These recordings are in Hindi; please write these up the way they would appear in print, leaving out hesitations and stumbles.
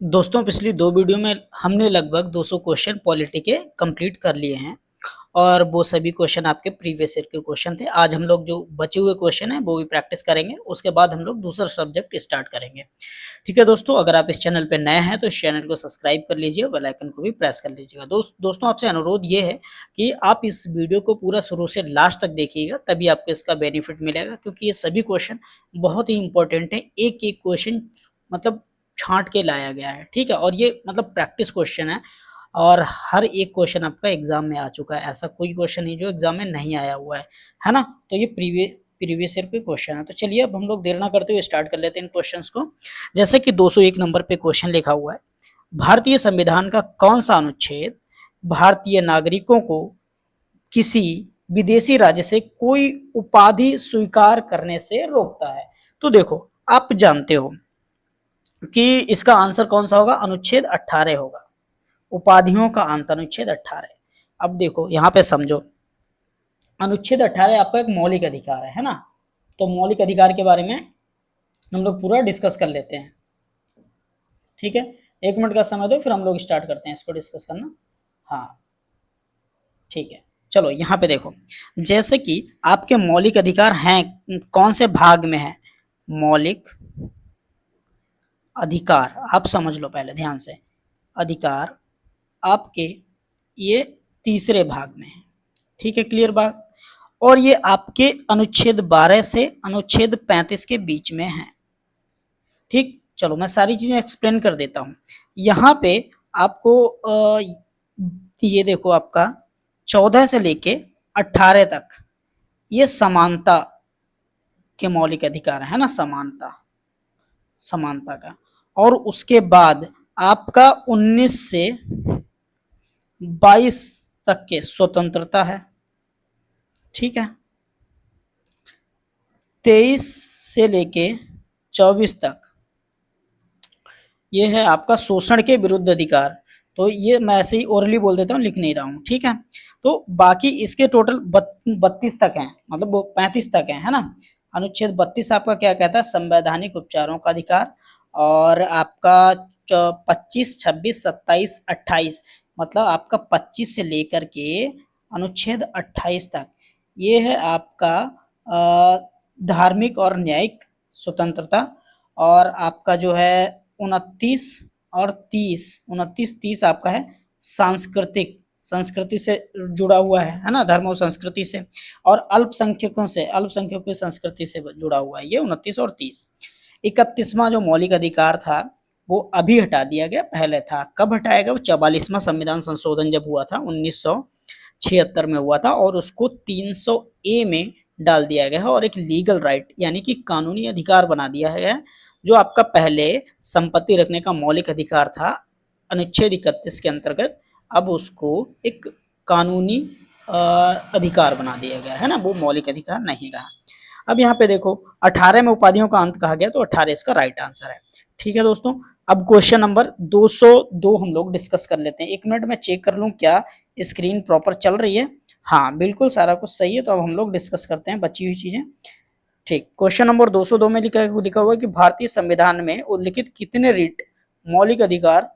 दोस्तों पिछली 2 वीडियो में हमने लगभग 200 क्वेश्चन पॉलिटी के कंप्लीट कर लिए हैं और वो सभी क्वेश्चन आपके प्रीवियस ईयर के क्वेश्चन थे। आज हम लोग जो बचे हुए क्वेश्चन हैं वो भी प्रैक्टिस करेंगे, उसके बाद हम लोग दूसरा सब्जेक्ट स्टार्ट करेंगे। ठीक है दोस्तों, अगर आप इस चैनल पे नए हैं तो इस चैनल को सब्सक्राइब कर लीजिए, बेल आइकन को भी प्रेस कर लीजिएगा। दोस्तों आपसे अनुरोध ये है कि आप इस वीडियो को पूरा शुरू से लास्ट तक देखिएगा, तभी आपको इसका बेनिफिट मिलेगा, क्योंकि ये सभी क्वेश्चन बहुत ही इंपॉर्टेंट है। एक-एक क्वेश्चन मतलब छाँट के लाया गया है, ठीक है? और ये मतलब प्रैक्टिस क्वेश्चन है और हर एक क्वेश्चन आपका एग्ज़ाम में आ चुका है, ऐसा कोई क्वेश्चन नहीं जो एग्ज़ाम में नहीं आया हुआ है ना? तो ये प्रीवियस ईयर के क्वेश्चन है। तो चलिए अब हम लोग देर ना करते हुए स्टार्ट कर लेते हैं इन क्वेश्चंस को। जैसे कि 201 नंबर पे क्वेश्चन लिखा हुआ है, भारतीय संविधान का कौन-सा अनुच्छेद भारतीय नागरिकों को किसी विदेशी राज्य से कोई उपाधि स्वीकार करने से रोकता है? तो देखो, आप जानते हो कि इसका आंसर कौन सा होगा? अनुच्छेद 18 होगा। उपाधियों का अंत अनुच्छेद 18। अब देखो यहाँ पे समझो, अनुच्छेद 18 आपका एक मौलिक अधिकार है ना? तो मौलिक अधिकार के बारे में हम लोग पूरा डिस्कस कर लेते हैं, ठीक है? 1 मिनट का समय दो, फिर हम लोग स्टार्ट करते हैं इसको डिस्कस करना। हाँ, ठीक है। चलो यहाँ पे देखो, जैसे कि आपके मौलिक अधिकार हैं, कौन से भाग में है? मौलिक अधिकार, आप समझ लो पहले ध्यान से। अधिकार आपके ये तीसरे भाग में है, ठीक है? क्लियर बात? और ये आपके अनुच्छेद 12 से अनुच्छेद 35 के बीच में है, ठीक? चलो मैं सारी चीजें एक्सप्लेन कर देता हूँ। यहाँ पे आपको ये देखो, आपका 14 से लेके 18 तक ये समानता के मौलिक अधिकार है ना, समानता का। और उसके बाद आपका 19 से 22 तक के स्वतंत्रता है, ठीक है? 23 से लेके 24 तक ये है आपका शोषण के विरुद्ध अधिकार। तो ये मैं ऐसे ही ओरली बोल देता हूँ, लिख नहीं रहा हूँ, ठीक है? तो बाकी इसके टोटल 32 तक हैं, मतलब वो 35 तक है ना? अनुच्छेद 32 आपका क्या कहता है? संवैधानिक उपचारों का अधिकार। और आपका 25, 26, 27, 28, मतलब आपका 25 से लेकर के अनुच्छेद 28 तक ये है आपका धार्मिक और न्यायिक स्वतंत्रता। और आपका जो है 29 और 30 आपका है सांस्कृतिक, संस्कृति से जुड़ा हुआ है ना, धर्म और संस्कृति से। और अल्पसंख्यकों की संस्कृति से जुड़ा हुआ है ये 29 और 30। 31वां जो मौलिक अधिकार था वो अभी हटा दिया गया, पहले था। कब हटाया गया? वो 44वां संविधान संशोधन जब हुआ था 1976 में हुआ था, और उसको 300A में डाल दिया गया है और एक लीगल राइट यानी कि कानूनी अधिकार बना दिया है। जो आपका पहले संपत्ति रखने का मौलिक अधिकार था अनुच्छेद 31 के अंतर्गत, अब उसको एक कानूनी अधिकार बना दिया गया है ना, वो मौलिक अधिकार नहीं रहा। अब यहाँ पे देखो 18 में उपाधियों का अंत कहा गया, तो 18 इसका राइट आंसर है, ठीक है दोस्तों? अब क्वेश्चन नंबर 202 हम लोग डिस्कस कर लेते हैं। 1 मिनट में चेक कर लूँ क्या स्क्रीन प्रॉपर चल रही है? हाँ बिल्कुल, सारा कुछ सही है। तो अब हम लोग डिस्कस करते हैं बची हुई चीजें, ठीक। क्वेश्चन नंबर 202 में लिखा हुआ है कि भारतीय संविधान में उल्लिखित कितने रिट मौलिक अधिकार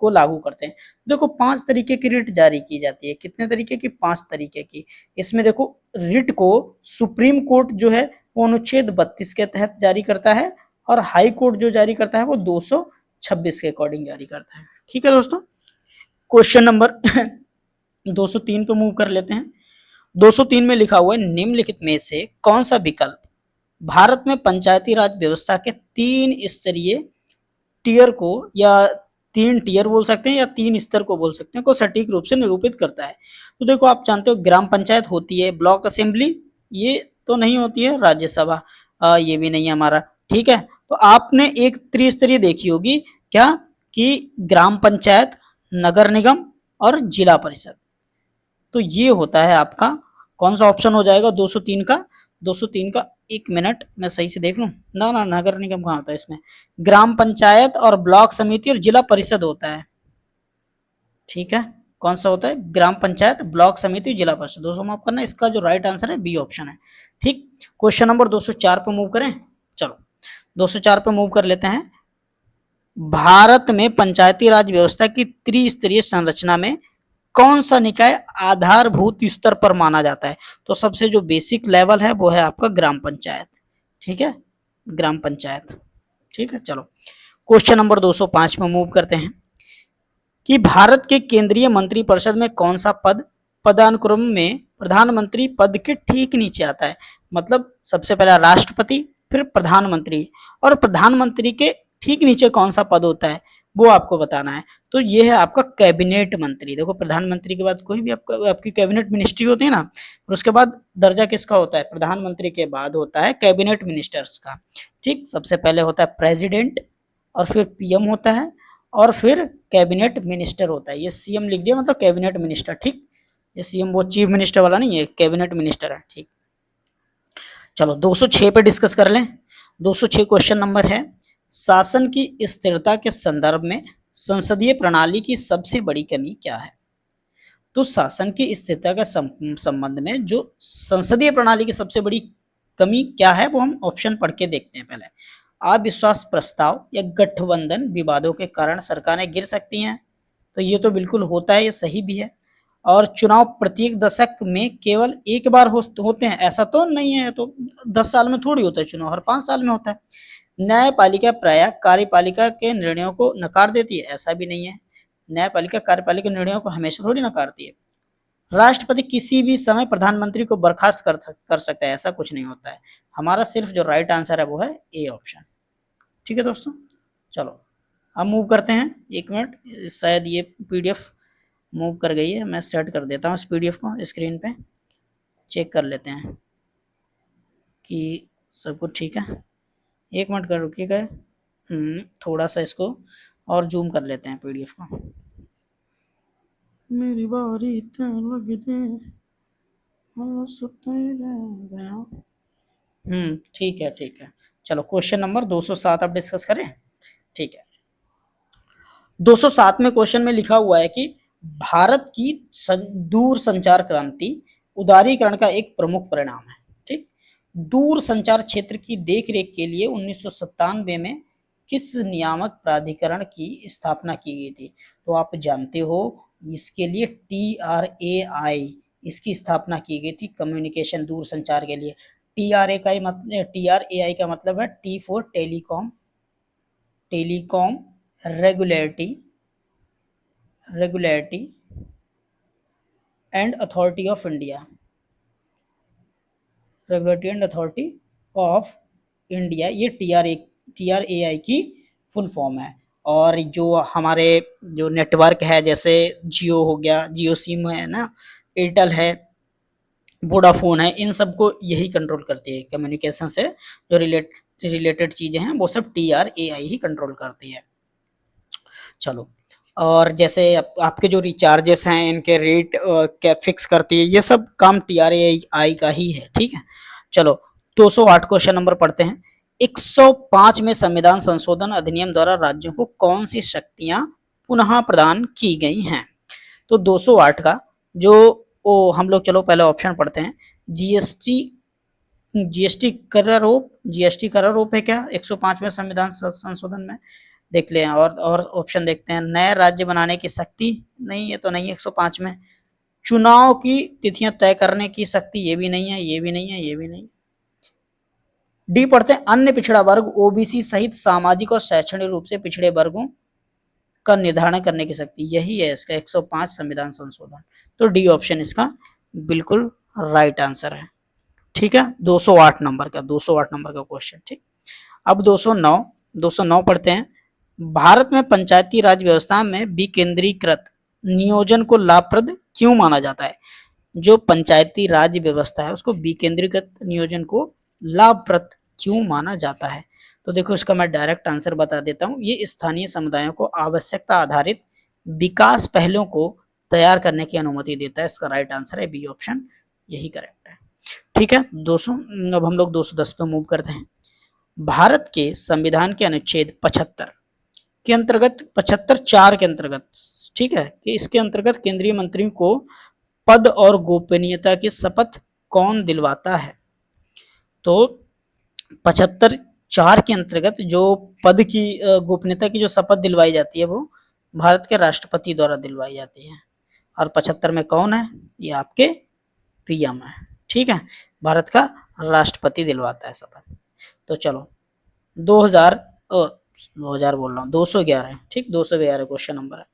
को लागू करते हैं? देखो 5 तरीके की रिट जारी की जाती है। कितने तरीके की? 5 तरीके की। इसमें देखो, रिट को सुप्रीम कोर्ट जो है वो अनुच्छेद 32 के तहत जारी करता है, और हाई कोर्ट जो जारी करता है वो 226 के अकॉर्डिंग जारी करता है, ठीक है दोस्तों? क्वेश्चन नंबर 203 पे मूव कर लेते हैं। 203 में लिखा हुआ है, निम्नलिखित में से कौन सा विकल्प भारत में पंचायती राज व्यवस्था के 3 स्तरीय टीयर को, या 3 टीयर बोल सकते हैं या 3 स्तर को बोल सकते हैं, को सटीक रूप से निरूपित करता है? तो देखो, आप जानते हो ग्राम पंचायत होती है, ब्लॉक असेंबली ये तो नहीं होती है, राज्यसभा ये भी नहीं है हमारा, ठीक है? तो आपने एक त्रिस्तरीय देखी होगी क्या, कि ग्राम पंचायत, नगर निगम और जिला परिषद। तो ये होता है आपका कौन सा ऑप्शन हो जाएगा 203 का? 203 का 1 मिनट मैं सही से देख लूं ना, नगर निगम कहाँ होता है इसमें? ग्राम पंचायत और ब्लॉक समिति और जिला परिषद होता है, ठीक है? कौन सा होता है? ग्राम पंचायत, ब्लॉक समिति, जिला परिषद। 200 माफ करना, इसका जो राइट आंसर है बी ऑप्शन है, ठीक। क्वेश्चन नंबर 204 पे मूव करें। चलो 204 पे मूव कर लेते हैं। भारत में पंचायती राज व्यवस्था की त्रिस्तरीय संरचना में कौन सा निकाय आधारभूत स्तर पर माना जाता है? तो सबसे जो बेसिक लेवल है वो है आपका ग्राम पंचायत। ठीक है, ग्राम पंचायत। ठीक है, चलो क्वेश्चन नंबर 205 में मूव करते हैं कि भारत के केंद्रीय मंत्रिपरिषद में कौन सा पद पदानुक्रम में प्रधानमंत्री पद के ठीक नीचे आता है? मतलब सबसे पहला राष्ट्रपति, फिर प्रधानमंत्री, और प्रधानमंत्री के ठीक नीचे कौन सा पद होता है वो आपको बताना है। तो ये है आपका कैबिनेट मंत्री। देखो प्रधानमंत्री के बाद कोई भी आपकी कैबिनेट मिनिस्ट्री होती है ना, और उसके बाद दर्जा किसका होता है? प्रधानमंत्री के बाद होता है कैबिनेट मिनिस्टर्स का। ठीक, सबसे पहले होता है प्रेसिडेंट, और फिर पीएम होता है, और फिर कैबिनेट मिनिस्टर होता है। ये सीएम लिख दिया मतलब कैबिनेट मिनिस्टर। ठीक, ये सीएम वो चीफ मिनिस्टर वाला नहीं है, कैबिनेट मिनिस्टर है। ठीक, चलो 206 पे डिस्कस कर लें। 206 क्वेश्चन नंबर है, शासन की स्थिरता के संदर्भ में संसदीय प्रणाली की सबसे बड़ी कमी क्या है? तो शासन की स्थिरता के संबंध में जो संसदीय प्रणाली की सबसे बड़ी कमी क्या है वो हम ऑप्शन पढ़ के देखते हैं। पहले, अविश्वास प्रस्ताव या गठबंधन विवादों के कारण सरकारें गिर सकती हैं, तो ये तो बिल्कुल होता है, ये सही भी है। और चुनाव प्रत्येक दशक में केवल एक बार होते हैं, ऐसा तो नहीं है, तो 10 साल में थोड़ी होता है चुनाव, हर 5 साल में होता है। न्यायपालिका प्रायः कार्यपालिका के निर्णयों को नकार देती है, ऐसा भी नहीं है। न्यायपालिका कार्यपालिका निर्णयों को हमेशा थोड़ी नकारती है। राष्ट्रपति किसी भी समय प्रधानमंत्री को बर्खास्त कर सकता है, ऐसा कुछ नहीं होता है। हमारा सिर्फ जो राइट आंसर है वो है ए ऑप्शन। ठीक है दोस्तों, चलो अब मूव करते हैं। 1 मिनट, शायद ये पीडीएफ मूव कर गई है, मैं सेट कर देता हूँ इस पीडीएफ को स्क्रीन पे, चेक कर लेते हैं कि सब कुछ ठीक है। 1 मिनट कर रुकिएगा, थोड़ा सा इसको और जूम कर लेते हैं पीडीएफ को। मेरी बारी लग दे, ठीक है ठीक है। चलो क्वेश्चन नंबर 207 अब डिस्कस करें। ठीक है, 207 में क्वेश्चन में लिखा हुआ है कि भारत की दूर संचार क्रांति उदारीकरण का एक प्रमुख परिणाम है। ठीक, दूर संचार क्षेत्र की देखरेख के लिए 1997 में किस नियामक प्राधिकरण की स्थापना की गई थी? तो आप जानते हो इसके लिए TRAI इसकी स्थापना की गई थी, कम्युनिकेशन दूर संचार के लिए। TRAI का मतलब है T for telecom, telecom regulatory and authority of India, regulatory and authority of India, ये TRAI की फुल फॉर्म है। और जो हमारे जो नेटवर्क है, जैसे जियो हो गया, जियो सिम है ना, एयरटेल है, वोडाफोन है, इन सबको यही कंट्रोल करती है। कम्युनिकेशन से जो रिलेटेड चीजें हैं वो सब TRAI ही कंट्रोल करती है। चलो, और जैसे आपके जो रिचार्जेस हैं इनके रेट क्या फिक्स करती है, ये सब काम TRAI का ही है। ठीक है, चलो 208 क्वेश्चन नंबर पढ़ते हैं। 105 में संविधान संशोधन अधिनियम द्वारा राज्यों को कौन सी शक्तियां पुनः प्रदान की गई हैं? तो 208 का जो हम लोग, चलो पहले ऑप्शन पढ़ते हैं। जीएसटी करारोप है क्या 105 में संविधान संशोधन में? देख लें, और ऑप्शन देखते हैं। नए राज्य बनाने की शक्ति, नहीं ये तो नहीं है 105 में। चुनाव की तिथियां तय करने की शक्ति, ये भी नहीं है, ये भी नहीं है, ये भी नहीं। डी पढ़ते हैं, अन्य पिछड़ा वर्ग ओबीसी सहित सामाजिक और शैक्षणिक रूप से पिछड़े वर्गों का निर्धारण करने की शक्ति, यही है इसका 105 संविधान संशोधन। तो डी ऑप्शन इसका बिल्कुल राइट आंसर है। ठीक है, 208 नंबर का क्वेश्चन। ठीक, अब 209 पढ़ते हैं। भारत में पंचायती राज व्यवस्था में विकेंद्रीकृत नियोजन को लाभप्रद क्यों माना जाता है? जो पंचायती राज व्यवस्था है उसको विकेंद्रीकृत नियोजन को लाभप्रद क्यों माना जाता है? तो देखो इसका मैं डायरेक्ट आंसर बता देता हूँ। ये स्थानीय समुदायों को आवश्यकता आधारित विकास पहलों को तैयार करने की अनुमति देता है। इसका राइट आंसर है बी ऑप्शन, यही करेक्ट है। ठीक है दोस्तों, अब हम लोग 210 पे मूव करते हैं। भारत के संविधान के अनुच्छेद 75 के अंतर्गत, 75(4) के अंतर्गत, ठीक है, कि इसके अंतर्गत केंद्रीय मंत्रियों को पद और गोपनीयता की शपथ कौन दिलवाता है? तो 75 4 के अंतर्गत जो पद की गोपनीयता की जो शपथ दिलवाई जाती है वो भारत के राष्ट्रपति द्वारा दिलवाई जाती है। और 75 में कौन है? ये आपके पीएम है। ठीक है, भारत का राष्ट्रपति दिलवाता है शपथ। तो चलो 2000 बोल रहा हूँ 211 है। ठीक, 211 क्वेश्चन नंबर है।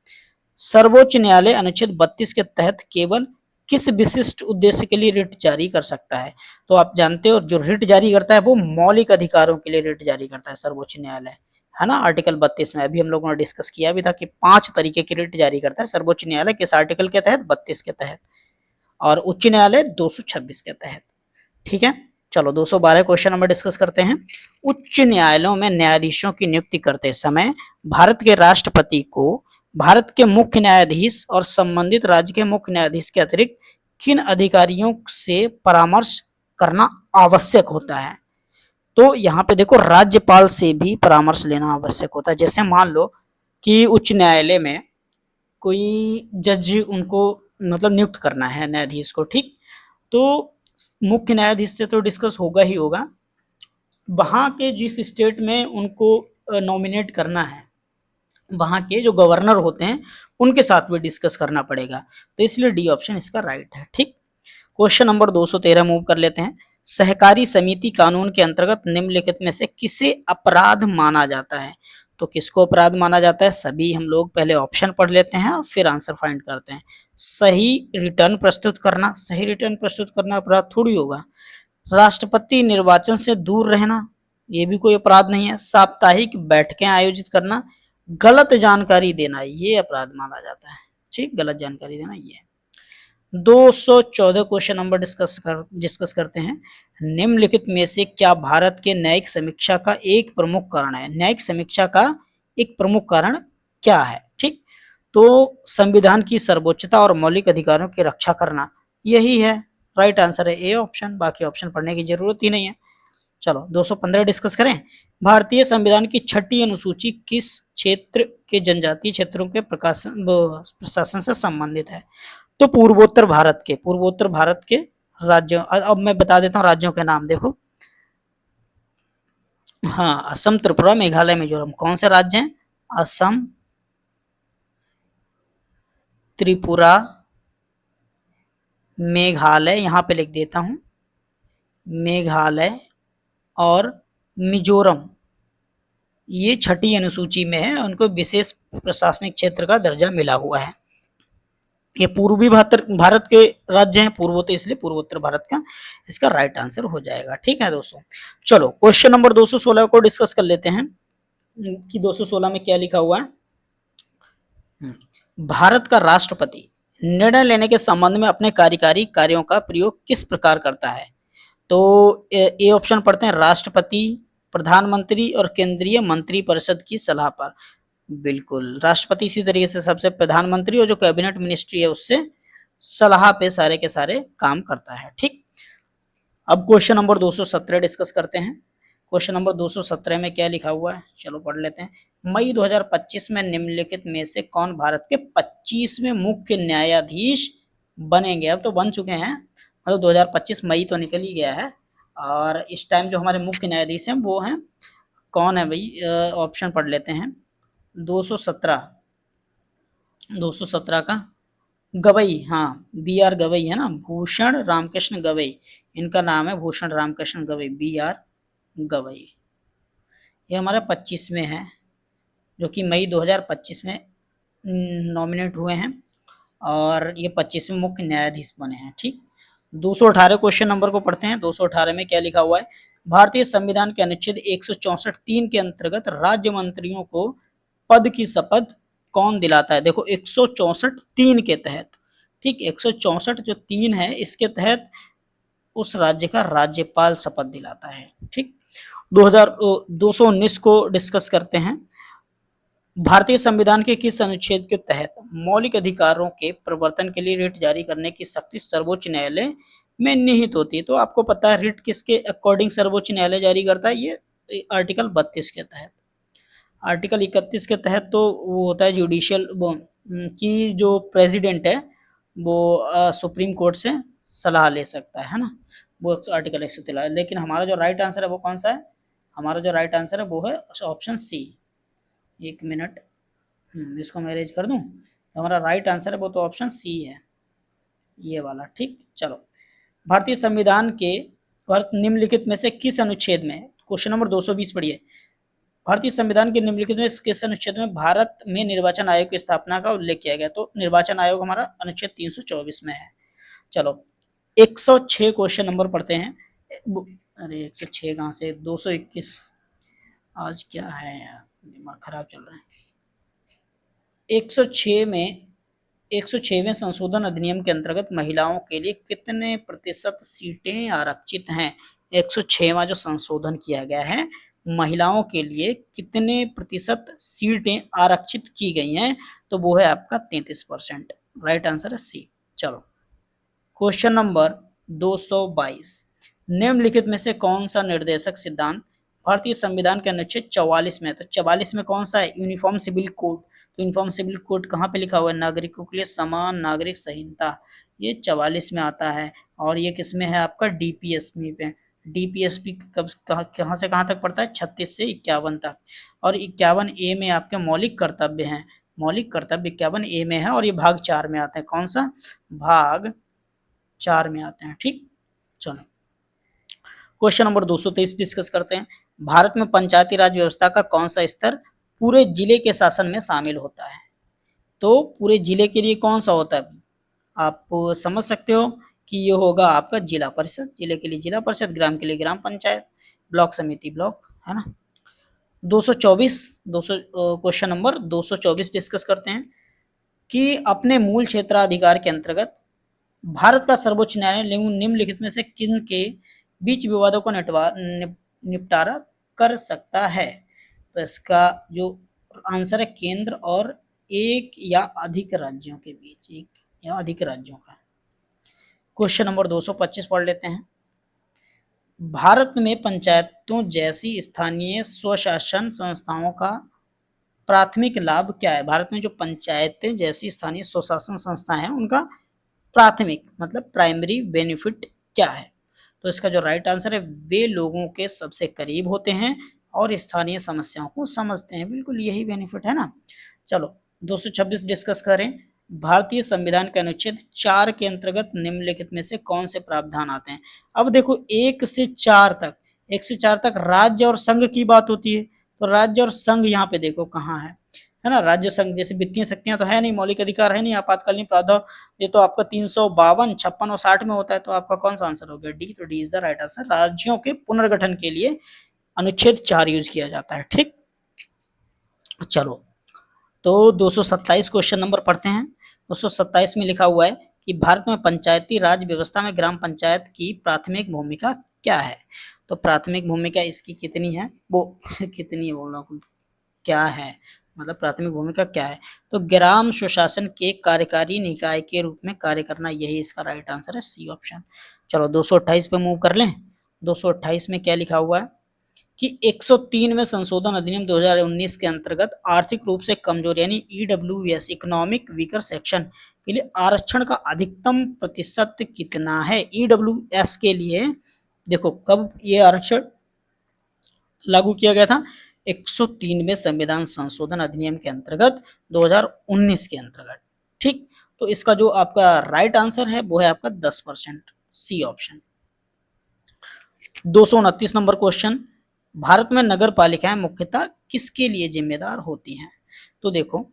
सर्वोच्च न्यायालय अनुच्छेद 32 के तहत केवल किस विशिष्ट उद्देश्य के लिए रिट जारी कर सकता है? तो आप जानते हो जो रिट जारी करता है वो मौलिक अधिकारों के लिए रिट जारी करता है सर्वोच्च न्यायालय, है ना। आर्टिकल 32 में अभी हम लोगों ने डिस्कस किया भी था कि 5 तरीके की रिट जारी करता है सर्वोच्च न्यायालय, किस आर्टिकल के तहत? 32 के तहत, और उच्च न्यायालय 226 के तहत। ठीक है, चलो 212 क्वेश्चन नंबर डिस्कस करते हैं। उच्च न्यायालयों में न्यायाधीशों की नियुक्ति करते समय भारत के राष्ट्रपति को भारत के मुख्य न्यायाधीश और संबंधित राज्य के मुख्य न्यायाधीश के अतिरिक्त किन अधिकारियों से परामर्श करना आवश्यक होता है? तो यहाँ पे देखो राज्यपाल से भी परामर्श लेना आवश्यक होता है। जैसे मान लो कि उच्च न्यायालय में कोई जज उनको मतलब नियुक्त करना है न्यायाधीश को, ठीक, तो मुख्य न्यायाधीश से तो डिस्कस होगा ही होगा, वहाँ के जिस स्टेट में उनको नॉमिनेट करना है वहाँ के जो गवर्नर होते हैं उनके साथ भी डिस्कस करना पड़ेगा। तो इसलिए डी ऑप्शन इसका राइट है। ठीक, क्वेश्चन नंबर 213 मूव कर लेते हैं। सहकारी समिति कानून के अंतर्गत निम्नलिखित में से किसे अपराध माना जाता है? तो किसको अपराध माना जाता है? सभी हम लोग पहले ऑप्शन पढ़ लेते हैं और फिर आंसर फाइंड करते हैं। सही रिटर्न प्रस्तुत करना, सही रिटर्न प्रस्तुत करना अपराध थोड़ी होगा। राष्ट्रपति निर्वाचन से दूर रहना, ये भी कोई अपराध नहीं है। साप्ताहिक बैठकें आयोजित करना, गलत जानकारी देना, ये अपराध माना जाता है। ठीक, गलत जानकारी देना ये। 214 क्वेश्चन नंबर डिस्कस करते हैं। निम्नलिखित में से क्या भारत के न्यायिक समीक्षा का एक प्रमुख कारण है? न्यायिक समीक्षा का एक प्रमुख कारण क्या है? ठीक, तो संविधान की सर्वोच्चता और मौलिक अधिकारों की रक्षा करना, यही है। राइट आंसर है ए ऑप्शन, बाकी ऑप्शन पढ़ने की जरूरत ही नहीं है। चलो 215 डिस्कस करें। भारतीय संविधान की 6ठी अनुसूची किस क्षेत्र के जनजातीय क्षेत्रों के प्रशासन से संबंधित है? तो पूर्वोत्तर भारत के राज्यों, अब मैं बता देता हूँ राज्यों के नाम, देखो। हाँ, असम, त्रिपुरा, मेघालय, मिजोरम। कौन से राज्य हैं? असम, त्रिपुरा, मेघालय, यहाँ पे लिख देता हूँ, मेघालय और मिजोरम, ये 6ठी अनुसूची में है, उनको विशेष प्रशासनिक क्षेत्र का दर्जा मिला हुआ है। ये पूर्वी भारत के राज्य हैं, पूर्वोत्तर, इसलिए पूर्वोत्तर भारत का इसका राइट आंसर हो जाएगा। ठीक है दोस्तों, चलो क्वेश्चन नंबर 216 को डिस्कस कर लेते हैं कि 216 में क्या लिखा हुआ है। भारत का राष्ट्रपति निर्णय लेने के संबंध में अपने कार्यकारी कार्यों का प्रयोग किस प्रकार करता है? तो ए ऑप्शन पढ़ते हैं, राष्ट्रपति, प्रधानमंत्री और केंद्रीय मंत्रिपरिषद की सलाह पर। बिल्कुल, राष्ट्रपति इसी तरीके से सबसे प्रधानमंत्री और जो कैबिनेट मिनिस्ट्री है उससे सलाह पे सारे के सारे काम करता है। ठीक, अब क्वेश्चन नंबर 217 डिस्कस करते हैं। क्वेश्चन नंबर 217 में क्या लिखा हुआ है, चलो पढ़ लेते हैं। मई 2025 में निम्नलिखित में से कौन भारत के 25वें मुख्य न्यायाधीश बनेंगे? अब तो बन चुके हैं, मतलब 2025 मई तो निकल ही गया है, और इस टाइम जो हमारे मुख्य न्यायाधीश हैं वो हैं, कौन है भाई? ऑप्शन पढ़ लेते हैं। 217 का गवई, हाँ, बी आर गवई है ना, भूषण रामकृष्ण गवई, इनका नाम है भूषण रामकृष्ण गवई, बी आर गवई। ये हमारा 25 में है, जो कि मई 2025 में नॉमिनेट हुए हैं, और ये 25वें मुख्य न्यायाधीश बने हैं। ठीक, 218 क्वेश्चन नंबर को पढ़ते हैं। 218 में क्या लिखा हुआ है? भारतीय संविधान के अनुच्छेद 164(3) के अंतर्गत राज्य मंत्रियों को पद की शपथ कौन दिलाता है? देखो 164(3) के तहत, ठीक, 164 जो 3 है इसके तहत उस राज्य का राज्यपाल शपथ दिलाता है। ठीक, 219 को डिस्कस करते हैं। भारतीय संविधान के किस अनुच्छेद के तहत मौलिक अधिकारों के प्रवर्तन के लिए रिट जारी करने की शक्ति सर्वोच्च न्यायालय में निहित होती है? तो आपको पता है रिट किसके अकॉर्डिंग सर्वोच्च न्यायालय जारी करता है? ये आर्टिकल 32 के तहत। आर्टिकल 31 के तहत तो वो होता है जुडिशियल की जो प्रेसिडेंट है वो सुप्रीम कोर्ट से सलाह ले सकता है ना, वो आर्टिकल 113। लेकिन हमारा जो राइट आंसर है वो कौन सा है? हमारा जो राइट आंसर है वो है ऑप्शन सी। एक मिनट, इसको मैं अरेंज कर दूं, तो हमारा राइट आंसर है वो तो ऑप्शन सी है, ये वाला। ठीक, चलो। भारतीय संविधान के भारत निम्नलिखित में से किस अनुच्छेद में, क्वेश्चन नंबर 220 पढ़िए, भारतीय संविधान के निम्नलिखित में किस अनुच्छेद में भारत में निर्वाचन आयोग की स्थापना का उल्लेख किया गया? तो निर्वाचन आयोग हमारा अनुच्छेद 324 में है। चलो 106 क्वेश्चन नंबर पढ़ते हैं। अरे 106 कहाँ से, 221, आज क्या है यार, दिमाग खराब चल रहा है। 106 में 106वें संशोधन अधिनियम के अंतर्गत महिलाओं के लिए कितने प्रतिशत सीटें आरक्षित हैं? 106वां जो संशोधन किया गया है, महिलाओं के लिए कितने प्रतिशत सीटें आरक्षित की गई हैं? तो वो है आपका 33%। राइट आंसर है सी। चलो क्वेश्चन नंबर 222, निम्नलिखित में से कौन सा निर्देशक सिद्धांत भारतीय संविधान के अनुच्छेद 44 में है? तो 44 में कौन सा है? Uniform civil code. तो यूनिफॉर्म सिविल कोड कहाँ पे लिखा हुआ है? नागरिकों के लिए समान नागरिक संहिता, ये 44 में आता है। और ये किसमें है आपका? डीपीएसपी पे। डीपीएसपी कब कहाँ से कहाँ तक पड़ता है? 36 से 51 तक। और 51 ए में आपके मौलिक कर्तव्य हैं। मौलिक कर्तव्य 51 ए में है और ये भाग 4 में आते हैं। कौन सा? भाग 4 में आते हैं। ठीक, चलो क्वेश्चन नंबर 223 डिस्कस करते हैं। भारत में पंचायती राज व्यवस्था का कौन सा स्तर पूरे जिले के शासन में शामिल होता है? तो पूरे जिले के लिए कौन सा होता है? आप समझ सकते हो कि ये होगा आपका जिला परिषद। जिले के लिए जिला परिषद, ग्राम के लिए ग्राम पंचायत, ब्लॉक समिति ब्लॉक, है ना। 224 200 क्वेश्चन नंबर 224 डिस्कस करते हैं कि अपने मूल क्षेत्राधिकार के अंतर्गत भारत का सर्वोच्च न्यायालय निम्नलिखित में से किन के बीच विवादों को निपटारा कर सकता है? तो इसका जो आंसर है केंद्र और एक या अधिक राज्यों के बीच, एक या अधिक राज्यों का। क्वेश्चन नंबर 225 पढ़ लेते हैं। भारत में पंचायतों जैसी स्थानीय स्वशासन संस्थाओं का प्राथमिक लाभ क्या है? भारत में जो पंचायतें जैसी स्थानीय स्वशासन संस्थाएं हैं उनका प्राथमिक मतलब प्राइमरी बेनिफिट क्या है? तो इसका जो राइट आंसर है, वे लोगों के सबसे करीब होते हैं और स्थानीय समस्याओं को समझते हैं। बिल्कुल यही बेनिफिट है ना। चलो 226 डिस्कस करें। भारतीय संविधान के अनुच्छेद 4 के अंतर्गत निम्नलिखित में से कौन से प्रावधान आते हैं? अब देखो 1 से 4 तक राज्य और संघ की बात होती है। तो राज्य और संघ यहाँ पे देखो कहाँ है ना। राज्य संघ जैसे वित्तीय शक्तियां तो है नहीं, मौलिक अधिकार है नहीं, आपातकालीन प्रावधान ये तो आपका 352, 56 और 60 में होता है। तो आपका कौन सा आंसर हो गया? डी। तो D is the right answer. राज्यों के पुनर्गठन के लिए अनुच्छेद 4 यूज किया जाता है। ठीक, चलो तो 227 क्वेश्चन नंबर पढ़ते हैं। 227 में लिखा हुआ है कि भारत में पंचायती राज व्यवस्था में ग्राम पंचायत की प्राथमिक भूमिका क्या है? तो प्राथमिक भूमिका इसकी कितनी है? वो कितनी है बोल रहा हूँ, क्या है मतलब प्राथमिक भूमिका क्या है? तो ग्राम स्वशासन के कार्यकारी निकाय के रूप में कार्य करना, यही इसका राइट आंसर है, सी ऑप्शन। चलो 228 पे मूव कर लें। 228 में क्या लिखा हुआ है कि 103 में संशोधन अधिनियम 2019 के अंतर्गत आर्थिक रूप से कमजोर यानी ईडब्ल्यूएस इकोनॉमिक वीकर सेक्शन के लिए आरक्षण का अधिकतम प्रतिशत कितना है? ईडब्ल्यूएस के लिए देखो कब ये आरक्षण लागू किया गया था? 103 में संविधान संशोधन अधिनियम के अंतर्गत 2019 के अंतर्गत। ठीक, तो इसका जो आपका राइट आंसर है वो है आपका 10%, सी ऑप्शन। 229 नंबर क्वेश्चन, भारत में नगर पालिकाएं मुख्यतः किसके लिए जिम्मेदार होती हैं? तो देखो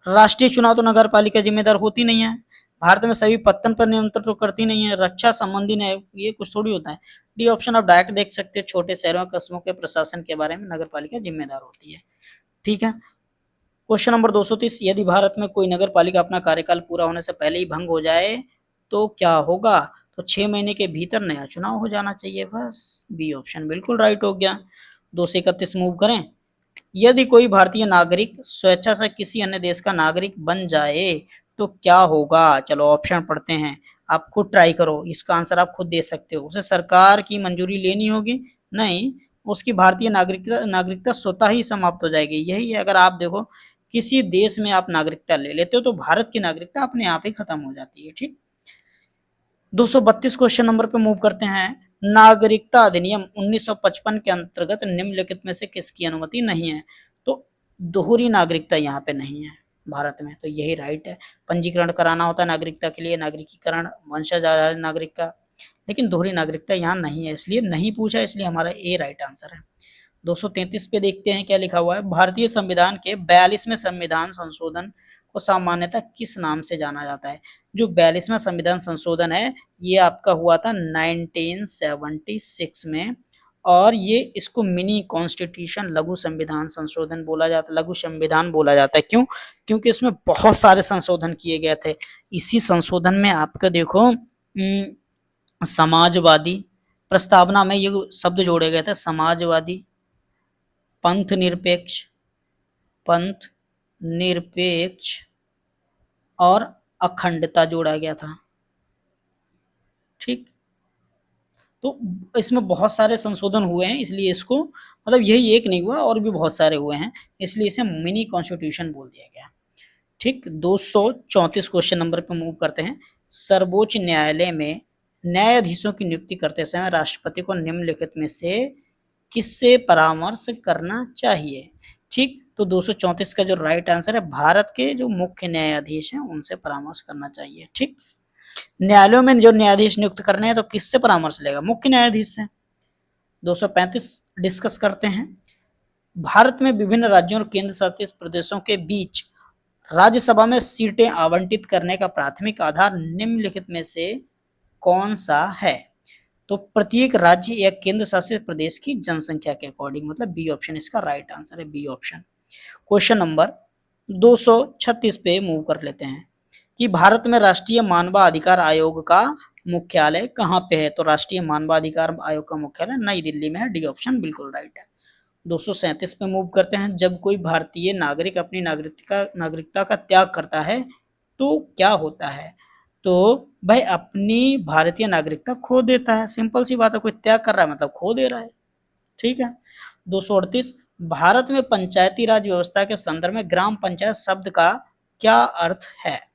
राष्ट्रीय चुनाव तो नगर पालिका जिम्मेदार होती नहीं है। भारत में सभी पत्तन पर नियंत्रण तो करती नहीं है। रक्षा संबंधी ने ये कुछ थोड़ी होता है। डी ऑप्शन आप डायरेक्ट देख सकते हो, छोटे शहरों कस्बों के प्रशासन के बारे में नगर पालिका जिम्मेदार होती है। ठीक है, क्वेश्चन नंबर 230, यदि भारत में कोई नगर पालिका अपना कार्यकाल पूरा होने से पहले ही भंग हो जाए तो क्या होगा? तो 6 महीने के भीतर नया चुनाव हो जाना चाहिए, बस। बी ऑप्शन बिल्कुल राइट हो गया। 231 मूव करें। यदि कोई भारतीय नागरिक स्वेच्छा से किसी अन्य देश का नागरिक बन जाए तो क्या होगा? चलो ऑप्शन पढ़ते हैं, आप खुद ट्राई करो, इसका आंसर आप खुद दे सकते हो। उसे सरकार की मंजूरी लेनी होगी? नहीं, उसकी भारतीय नागरिकता स्वतः ही समाप्त हो जाएगी। यही है, अगर आप देखो किसी देश में आप नागरिकता ले लेते हो तो भारत की नागरिकता अपने आप ही खत्म हो जाती है। ठीक, 232 क्वेश्चन नंबर पे मूव करते हैं। नागरिकता अधिनियम 1955 के अंतर्गत निम्नलिखित में से किसकी अनुमति नहीं है? तो दोहरी नागरिकता यहाँ पे नहीं है भारत में, तो यही राइट है। पंजीकरण कराना होता है नागरिकता के लिए, नागरिकीकरण, वंशज आधारित नागरिकता, लेकिन दोहरी नागरिकता यहाँ नहीं है, इसलिए नहीं पूछा, इसलिए हमारा ए राइट आंसर है। 233 पे देखते हैं क्या लिखा हुआ है। भारतीय संविधान के 42वें संविधान संशोधन को सामान्यतः किस नाम से जाना जाता है? जो 42वां संविधान संशोधन है ये आपका हुआ था 1976 में, और ये इसको मिनी कॉन्स्टिट्यूशन, लघु संविधान संशोधन बोला जाता, लघु संविधान बोला जाता है। क्यों? क्योंकि इसमें बहुत सारे संशोधन किए गए थे। इसी संशोधन में आपका देखो समाजवादी, प्रस्तावना में ये शब्द जोड़े गए थे, समाजवादी, पंथ निरपेक्ष और अखंडता जोड़ा गया था। ठीक, तो इसमें बहुत सारे संशोधन हुए हैं, इसलिए इसको मतलब यही एक नहीं हुआ, और भी बहुत सारे हुए हैं, इसलिए इसे मिनी कॉन्स्टिट्यूशन बोल दिया गया। ठीक, 234 क्वेश्चन नंबर पे मूव करते हैं। सर्वोच्च न्यायालय में न्यायाधीशों की नियुक्ति करते समय राष्ट्रपति को निम्नलिखित में से किससे परामर्श करना चाहिए? ठीक, तो 234 का जो राइट आंसर है, भारत के जो मुख्य न्यायाधीश हैं उनसे परामर्श करना चाहिए। ठीक, न्यायालयों में जो न्यायाधीश नियुक्त करने हैं तो किससे परामर्श लेगा? मुख्य न्यायाधीश से। 235 डिस्कस करते हैं। भारत में विभिन्न राज्यों और केंद्र शासित प्रदेशों के बीच राज्यसभा में सीटें आवंटित करने का प्राथमिक आधार निम्नलिखित में से कौन सा है? तो प्रत्येक राज्य या केंद्र शासित प्रदेश की जनसंख्या के अकॉर्डिंग, मतलब बी ऑप्शन इसका राइट आंसर है, बी ऑप्शन। क्वेश्चन नंबर 236 पे मूव कर लेते हैं कि भारत में राष्ट्रीय मानवाधिकार आयोग का मुख्यालय कहाँ पे है? तो राष्ट्रीय मानवाधिकार आयोग का मुख्यालय नई दिल्ली में है, डी ऑप्शन बिल्कुल राइट है। 237 पे मूव करते हैं। जब कोई भारतीय नागरिक अपनी नागरिकता का त्याग करता है तो क्या होता है? तो भाई अपनी भारतीय नागरिकता खो देता है, सिंपल सी बात है, कोई त्याग कर रहा है मतलब खो दे रहा है। ठीक है। 238, भारत में पंचायती राज व्यवस्था के संदर्भ में ग्राम पंचायत शब्द का क्या अर्थ है?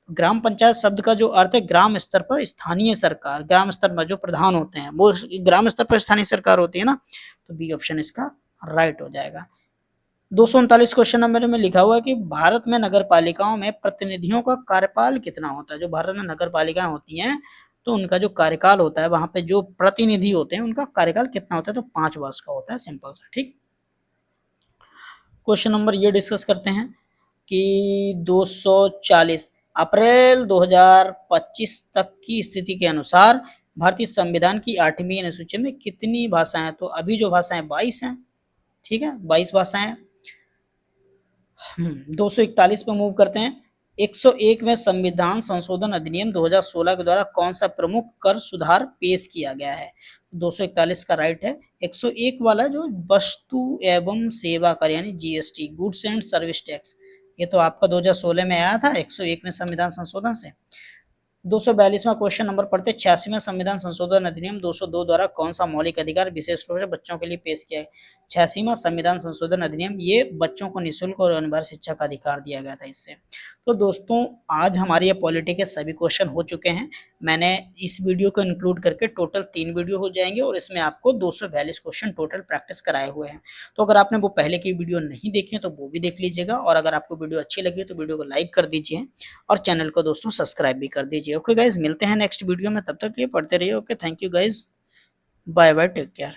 ग्राम पंचायत शब्द का जो अर्थ है, ग्राम स्तर पर स्थानीय सरकार, ग्राम स्तर पर जो प्रधान होते हैं वो ग्राम स्तर पर स्थानीय सरकार होती है ना, तो बी ऑप्शन इसका राइट हो जाएगा। 239 क्वेश्चन नंबर में लिखा हुआ है कि भारत में नगर पालिकाओं में प्रतिनिधियों का कार्यकाल कितना होता है? जो भारत में नगर पालिकाएं होती हैं तो उनका जो कार्यकाल होता है, वहां पे जो प्रतिनिधि होते हैं उनका कार्यकाल कितना होता है? तो 5 वर्ष का होता है, सिंपल सा। ठीक, क्वेश्चन नंबर ये डिस्कस करते हैं कि 240 अप्रैल 2025 तक की स्थिति के अनुसार भारतीय संविधान की 8वीं अनुसूची में कितनी भाषाएं? तो अभी जो भाषाएं 22 हैं। ठीक है, 22 भाषाएं। 241 पे मूव करते हैं। 101 में संविधान संशोधन अधिनियम 2016 के द्वारा कौन सा प्रमुख कर सुधार पेश किया गया है? 241 का राइट है। 101 वाला जो वस्तु एवं सेवा कर यानी GST, goods and service tax, ये तो आपका 2016 में आया था 101 में संविधान संशोधन से। 242वां क्वेश्चन नंबर पढ़ते, 86वां संविधान संशोधन अधिनियम 202 द्वारा कौन सा मौलिक अधिकार विशेष रूप से बच्चों के लिए पेश किया है? 86वां संविधान संशोधन अधिनियम, ये बच्चों को निःशुल्क और अनिवार्य शिक्षा का अधिकार दिया गया था इससे। तो दोस्तों आज हमारे ये पॉलिटी के सभी क्वेश्चन हो चुके हैं। मैंने इस वीडियो को इंक्लूड करके टोटल 3 वीडियो हो जाएंगे और इसमें आपको 242 क्वेश्चन टोटल प्रैक्टिस कराए हुए हैं। तो अगर आपने वो पहले की वीडियो नहीं देखी है तो वो भी देख लीजिएगा, और अगर आपको वीडियो अच्छी लगी तो वीडियो को लाइक कर दीजिए और चैनल को दोस्तों सब्सक्राइब भी कर दीजिए। ओके गाइज, मिलते हैं नेक्स्ट वीडियो में, तब तक के लिए पढ़ते रहिए। Okay, thank you guys, bye bye, take care.